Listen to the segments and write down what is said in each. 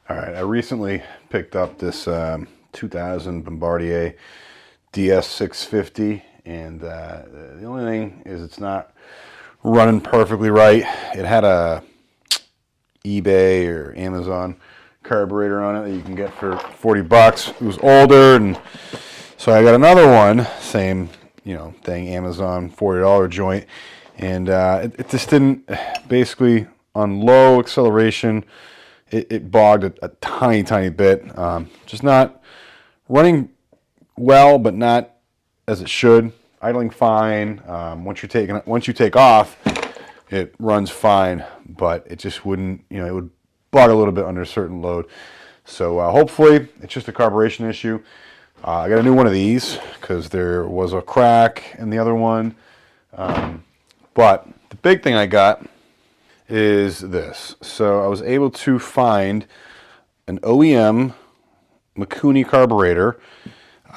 All right, I recently picked up this 2000 Bombardier DS650, and the only thing is it's not running perfectly right. It had a eBay or Amazon carburetor on it that you can get for 40 bucks. It was older, and so I got another one, same thing, Amazon $40 joint, and it just didn't, basically on low acceleration. It bogged a tiny bit. Just not running well, but not as it should. Idling fine. Once you take off, it runs fine, but it just wouldn't. It would bog a little bit under a certain load. So hopefully, it's just a carburation issue. I got a new one of these because there was a crack in the other one. But the big thing I got is this. So I was able to find an OEM Mikuni carburetor.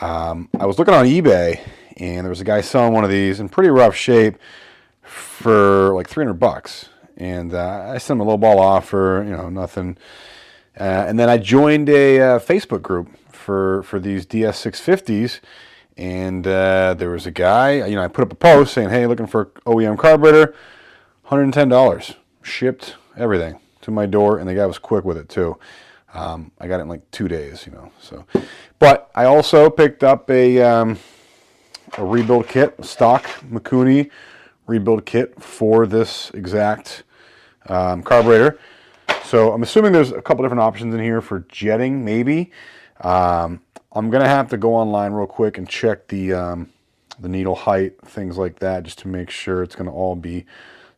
I was looking on eBay, and there was a guy selling one of these in pretty rough shape for like 300 bucks. And I sent him a low ball offer, nothing. And then I joined a Facebook group for these DS650s, and there was a guy. I put up a post saying, "Hey, looking for OEM carburetor, $110." Shipped everything to my door, and the guy was quick with it too. I got it in like 2 days, So, but I also picked up a rebuild kit, stock Mikuni rebuild kit for this exact carburetor. So I'm assuming there's a couple different options in here for jetting, maybe. I'm gonna have to go online real quick and check the needle height, things like that, just to make sure it's gonna all be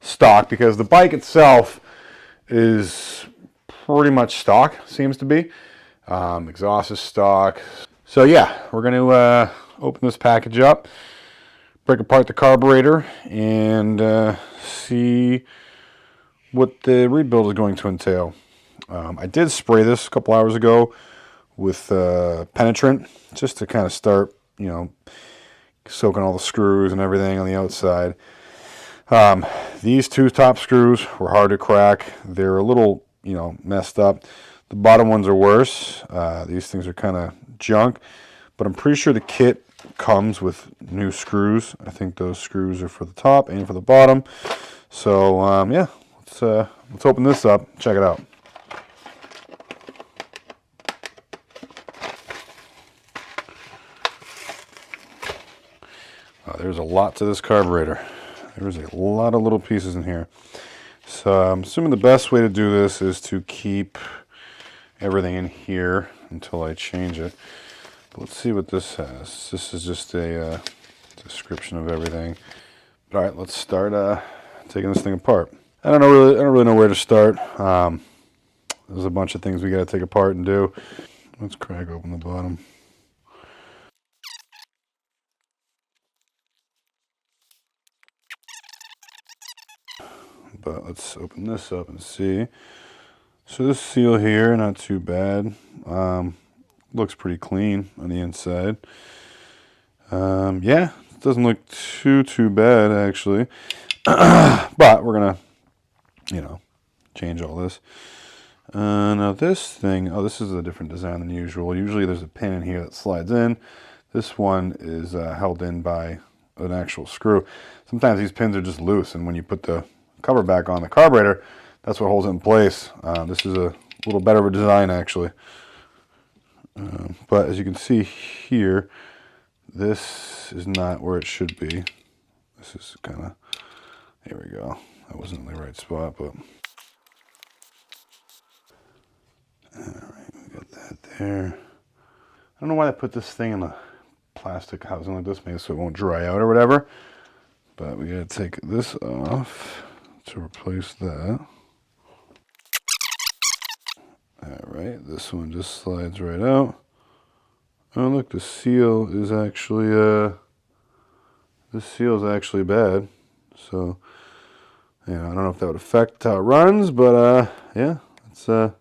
stock, because the bike itself is pretty much stock, seems to be. Exhaust is stock. So yeah, we're going to open this package up, break apart the carburetor, and see what the rebuild is going to entail. I did spray this a couple hours ago with penetrant, just to kind of start, soaking all the screws and everything on the outside. These two top screws were hard to crack. They're a little, messed up. The bottom ones are worse. These things are kind of junk, but I'm pretty sure the kit comes with new screws. I think those screws are for the top and for the bottom. So yeah, let's open this up, check it out. There's a lot to this carburetor. There's a lot of little pieces in here. So I'm assuming the best way to do this is to keep everything in here until I change it. But let's see what this has. This is just a description of everything. But all right, let's start taking this thing apart. I don't really know where to start. There's a bunch of things we got to take apart and do. Let's crack open the bottom. But let's open this up and see. So this seal here, not too bad. Looks pretty clean on the inside. Yeah, it doesn't look too bad actually. But we're gonna, change all this. Now this thing, this is a different design than usual. Usually there's a pin in here that slides in. This one is held in by an actual screw. Sometimes these pins are just loose, and when you put the cover back on the carburetor, that's what holds it in place. This is a little better of a design actually. But as you can see here, this is not where it should be. This is kind of, there we go. That wasn't in the right spot, but alright, we got that there. I don't know why they put this thing in a plastic housing like this, maybe so it won't dry out or whatever. But we gotta take this off to replace that. Alright, this one just slides right out. Oh look, the seal is actually this seal is actually bad. So I don't know if that would affect how it runs, but yeah, it's good.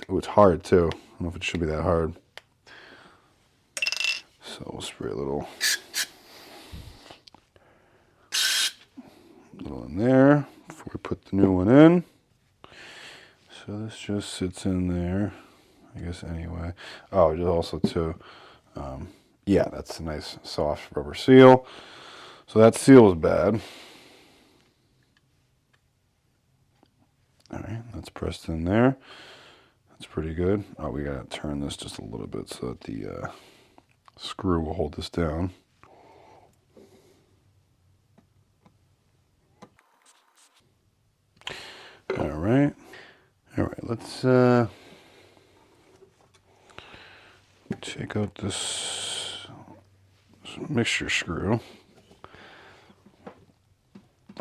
It's hard too. I don't know if it should be that hard. So we'll spray a little in there before we put the new one in. So this just sits in there, I guess, anyway. Oh, just also too, yeah, that's a nice soft rubber seal. So that seal is bad. All right, that's pressed in there. That's pretty good. Oh, we gotta turn this just a little bit so that the screw will hold this down. All right. All right, let's take out this mixture screw.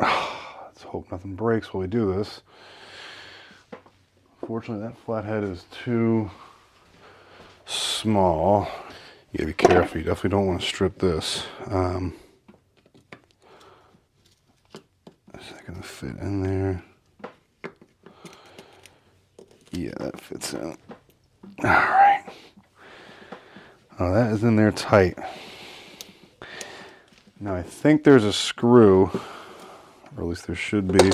Let's hope nothing breaks while we do this. Fortunately, that flathead is too small. You gotta be careful. You definitely don't want to strip this. Is that gonna fit in there? Yeah, that fits in. All right. Oh, that is in there tight. Now I think there's a screw, or at least there should be.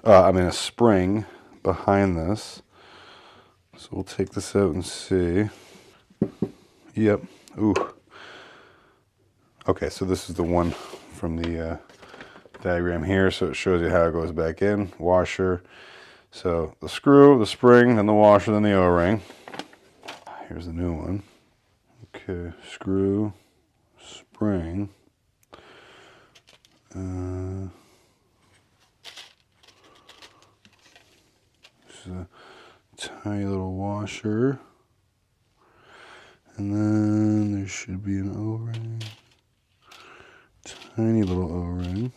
A spring behind this. So we'll take this out and see. Yep. Ooh. Okay, so this is the one from the diagram here. So it shows you how it goes back in. Washer. So the screw, the spring, then the washer, then the O-ring. Here's the new one. Okay, screw, spring. This is a tiny little washer. And then there should be an O-ring. Tiny little O-ring.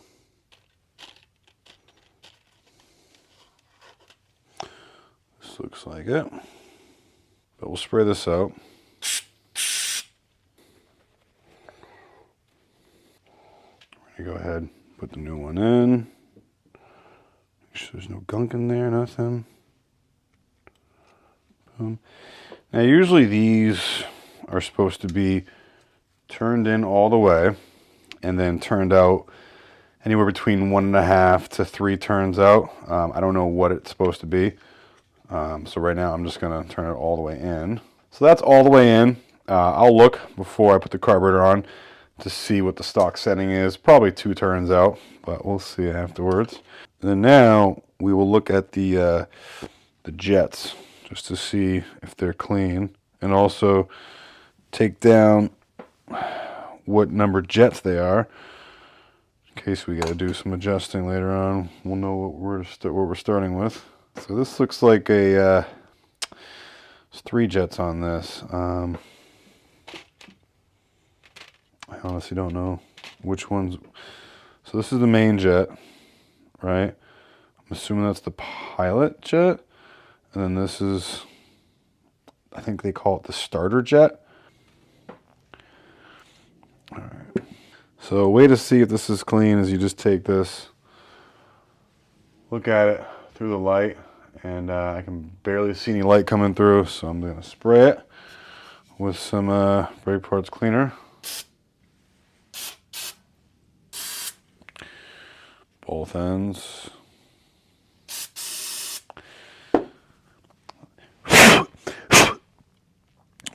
This looks like it. But we'll spray this out. We're gonna go ahead, put the new one in. Make sure there's no gunk in there, nothing. Boom. Now usually these are supposed to be turned in all the way and then turned out anywhere between 1.5 to 3 turns out. I don't know what it's supposed to be. So right now I'm just gonna turn it all the way in. So that's all the way in. I'll look before I put the carburetor on to see what the stock setting is. Probably 2 turns out, but we'll see afterwards. And then now we will look at the jets just to see if they're clean, and also take down what number jets they are in case we got to do some adjusting later on. We'll know what we're starting with. So this looks like there's 3 jets on this. I honestly don't know which ones. So this is the main jet, right? I'm assuming that's the pilot jet. And then this is, I think they call it the starter jet. All right. So a way to see if this is clean is you just take this, look at it through the light, and I can barely see any light coming through, so I'm going to spray it with some brake parts cleaner. Both ends.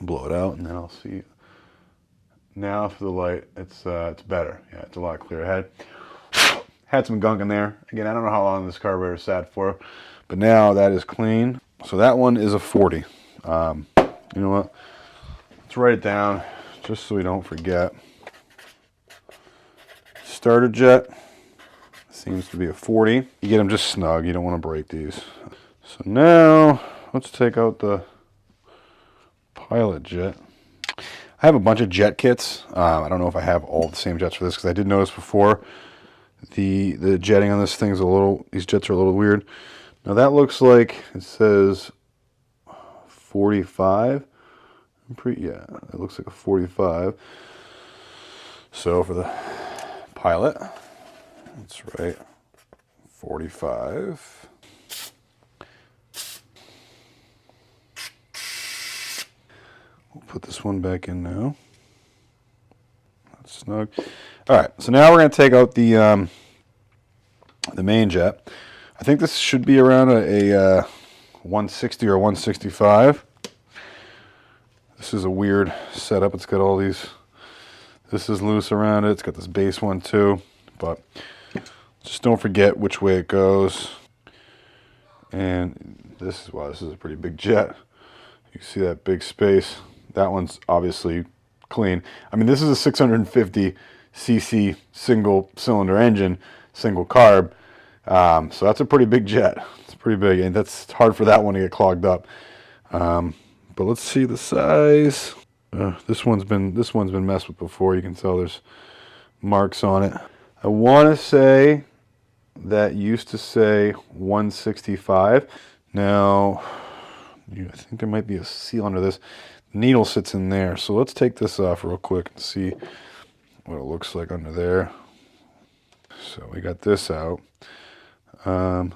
Blow it out, and then I'll see. Now for the light, it's better. Yeah, it's a lot clearer. Had some gunk in there. Again, I don't know how long this carburetor sat for, but now that is clean. So that one is a 40. You know what? Let's write it down just so we don't forget. Starter jet seems to be a 40. You get them just snug. You don't want to break these. So now let's take out the pilot jet. I have a bunch of jet kits. I don't know if I have all the same jets for this, because I did notice before the jetting on this thing's these jets are a little weird. Now that looks like it says 45. Yeah, it looks like a 45. So for the pilot, that's right, 45. We'll put this one back in now. That's snug. All right, so now we're going to take out the main jet. I think this should be around a 160 or 165. This is a weird setup. It's got all these, this is loose around it. It's got this base one too, but just don't forget which way it goes. And this is, wow, this is a pretty big jet. You can see that big space. That one's obviously clean. I mean, this is a 650 cc single cylinder engine, single carb. So that's a pretty big jet. It's pretty big, and that's hard for that one to get clogged up. But let's see the size. This one's been messed with before. You can tell there's marks on it. I want to say that used to say 165. Now, I think there might be a seal under this. The needle sits in there. So let's take this off real quick and see what it looks like under there. So we got this out. Yeah,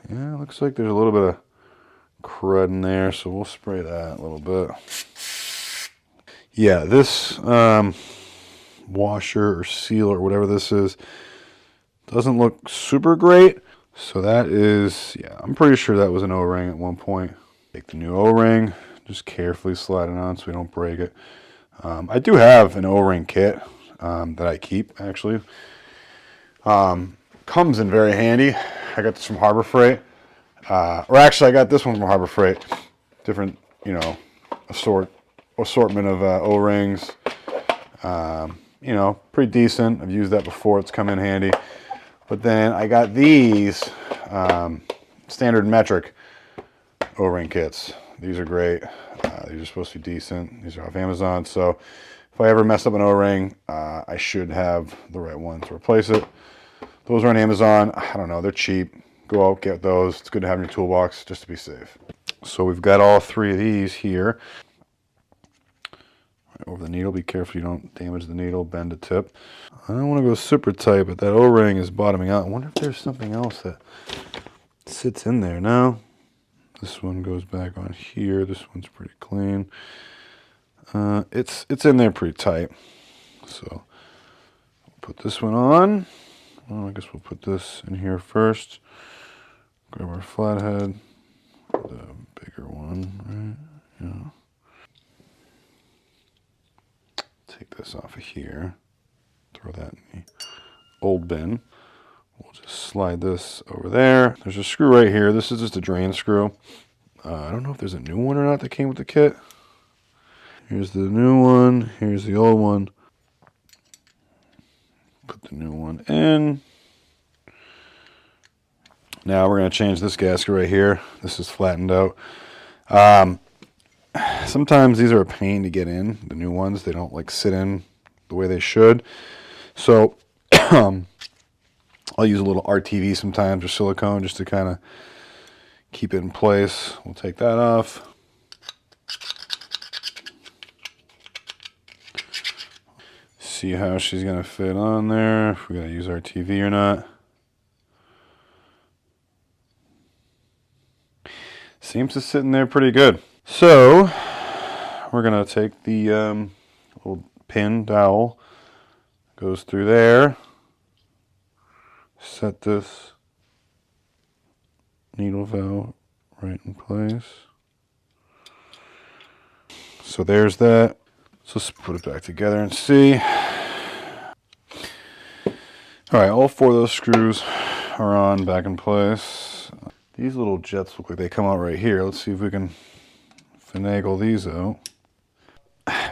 it looks like there's a little bit of crud in there, so we'll spray that a little bit. Yeah, this washer or seal or whatever this is doesn't look super great. So that is, yeah, I'm pretty sure that was an O-ring at one point. Take the new O-ring, just carefully slide it on so we don't break it. I do have an O-ring kit that I keep, actually. Comes in very handy. I got this from Harbor Freight. Or actually, I got this one from Harbor Freight. Different, you know, assortment of O-rings. You know, pretty decent. I've used that before. It's come in handy. But then I got these standard metric O-ring kits. These are great. These are supposed to be decent. These are off Amazon. So if I ever mess up an O-ring, I should have the right one to replace it. Those are on Amazon. I don't know. They're cheap. Go out, get those. It's good to have in your toolbox just to be safe. So we've got all three of these here. Right over the needle. Be careful you don't damage the needle, bend the tip. I don't want to go super tight, but that O-ring is bottoming out. I wonder if there's something else that sits in there. No. This one goes back on here. This one's pretty clean. It's in there pretty tight. So put this one on. Well, I guess we'll put this in here first. Grab our flathead, the bigger one, right? Yeah. Take this off of here. Throw that in the old bin. We'll just slide this over there. There's a screw right here. This is just a drain screw. I don't know if there's a new one or not that came with the kit. Here's the new one. Here's the old one. Put the new one in. Now we're going to change this gasket right here. This is flattened out. Sometimes these are a pain to get in, the new ones. They don't like sit in the way they should. So I'll use a little RTV sometimes or silicone just to kind of keep it in place. We'll take that off. See how she's going to fit on there, if we're going to use RTV or not. Seems to sit in there pretty good. So we're going to take the little pin dowel, goes through there, set this needle valve right in place. So there's that. So let's put it back together and see. All right, all four of those screws are on, back in place. These little jets look like they come out right here. Let's see if we can finagle these out.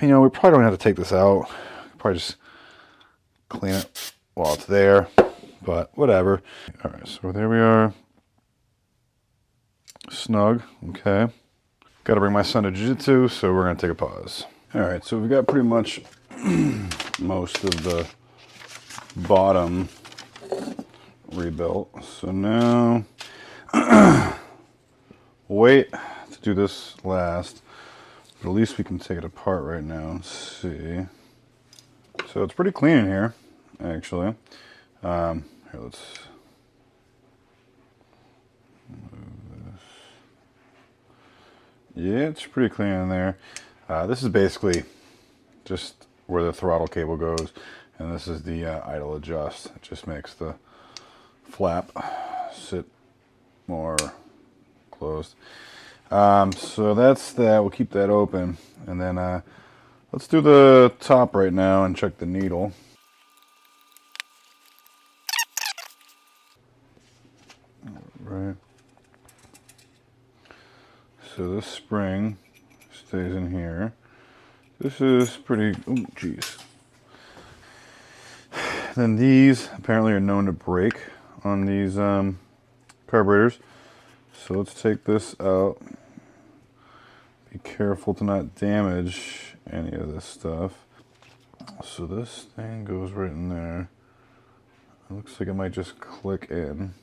You know, we probably don't have to take this out. Probably just clean it while it's there, but whatever. All right, so there we are. Snug, okay. Got to bring my son to jiu-jitsu, so we're going to take a pause. All right, so we've got pretty much most of the bottom rebuilt. So now, wait to do this last, but at least we can take it apart right now and see. So it's pretty clean in here, actually. Here, let's move this. Yeah, it's pretty clean in there. This is basically just where the throttle cable goes, and this is the idle adjust. It just makes the flap sit more closed. So that's that. We'll keep that open. And then let's do the top right now and check the needle. Right. So this spring stays in here. This is pretty, oh geez. Then these apparently are known to break on these carburetors. So let's take this out. Be careful to not damage any of this stuff. So this thing goes right in there. It looks like it might just click in.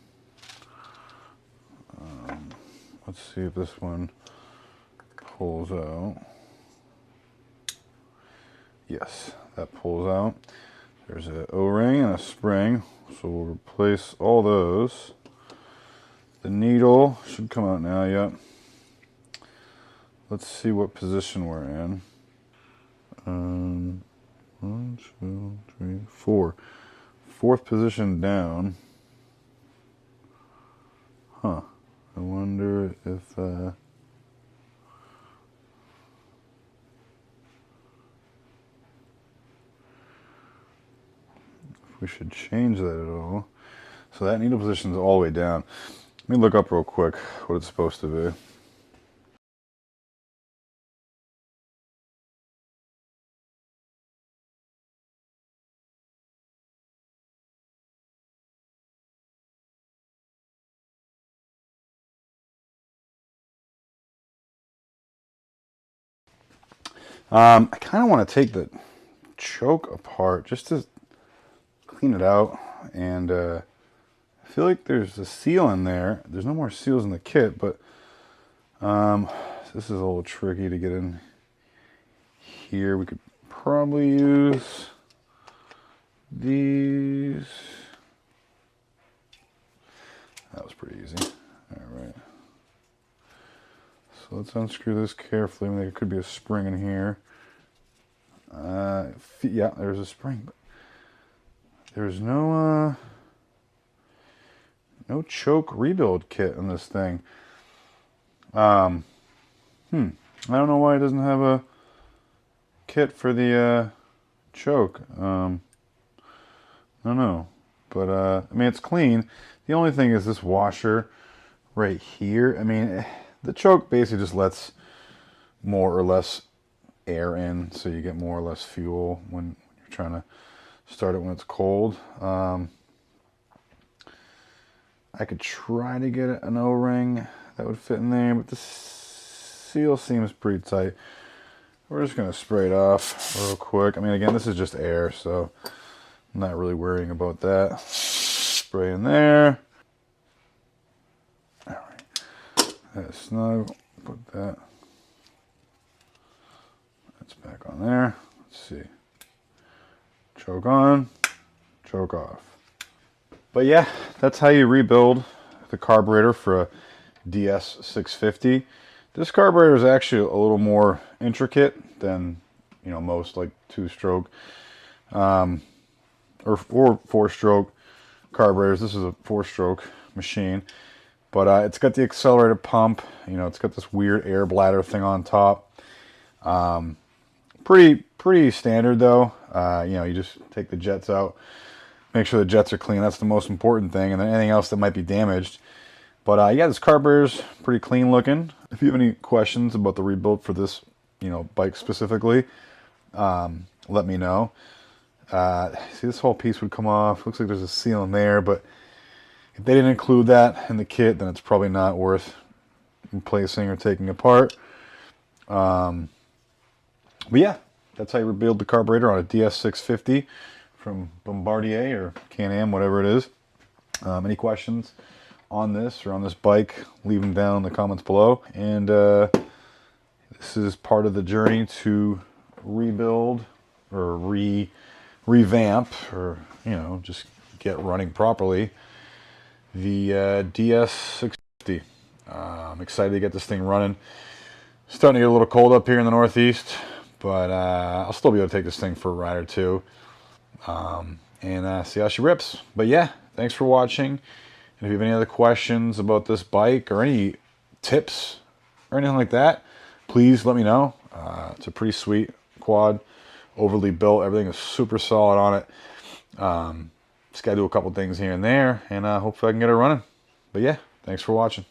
Let's see if this one pulls out. Yes, that pulls out. There's an O-ring and a spring, so we'll replace all those. The needle should come out now, yep. Let's see what position we're in. 1, 2, 3, 4. Fourth position down. Huh. I wonder if we should change that at all. So that needle position is all the way down. Let me look up real quick what it's supposed to be. I kind of want to take the choke apart just to clean it out, and I feel like there's a seal in there. There's no more seals in the kit, but this is a little tricky to get in here. We could probably use these. That was pretty easy. All right. So let's unscrew this carefully. I mean, there could be a spring in here. Yeah, there's a spring, but there's no choke rebuild kit in this thing. I don't know why it doesn't have a kit for the choke. I don't know, but I mean, it's clean. The only thing is this washer right here. I mean, the choke basically just lets more or less air in, so you get more or less fuel when you're trying to start it when it's cold. I could try to get an O-ring that would fit in there, but the seal seems pretty tight. We're just gonna spray it off real quick. I mean, again, this is just air, so I'm not really worrying about that. Spray in there. All right, that's snug. Put that. That's back on there. Let's see. Choke on, choke off. But yeah, that's how you rebuild the carburetor for a DS650. This carburetor is actually a little more intricate than, you know, most like 2-stroke or 4-stroke carburetors. This is a 4-stroke machine, but it's got the accelerator pump. You know, it's got this weird air bladder thing on top. Pretty standard though. You know, you just take the jets out, make sure the jets are clean. That's the most important thing, and then anything else that might be damaged. But yeah, this carburetor's pretty clean looking. If you have any questions about the rebuild for this, you know, bike specifically, let me know. See, this whole piece would come off. Looks like there's a seal in there, but if they didn't include that in the kit, then it's probably not worth replacing or taking apart. But yeah, that's how you rebuild the carburetor on a DS650 from Bombardier or Can-Am, whatever it is. Any questions on this or on this bike, leave them down in the comments below. And this is part of the journey to rebuild or revamp, or, you know, just get running properly the DS650. I'm excited to get this thing running. It's starting to get a little cold up here in the Northeast, but I'll still be able to take this thing for a ride or two and see how she rips. But yeah, thanks for watching. And if you have any other questions about this bike or any tips or anything like that, please let me know. It's a pretty sweet quad, overly built. Everything is super solid on it. Just got to do a couple things here and there, and hopefully I can get it running. But yeah, thanks for watching.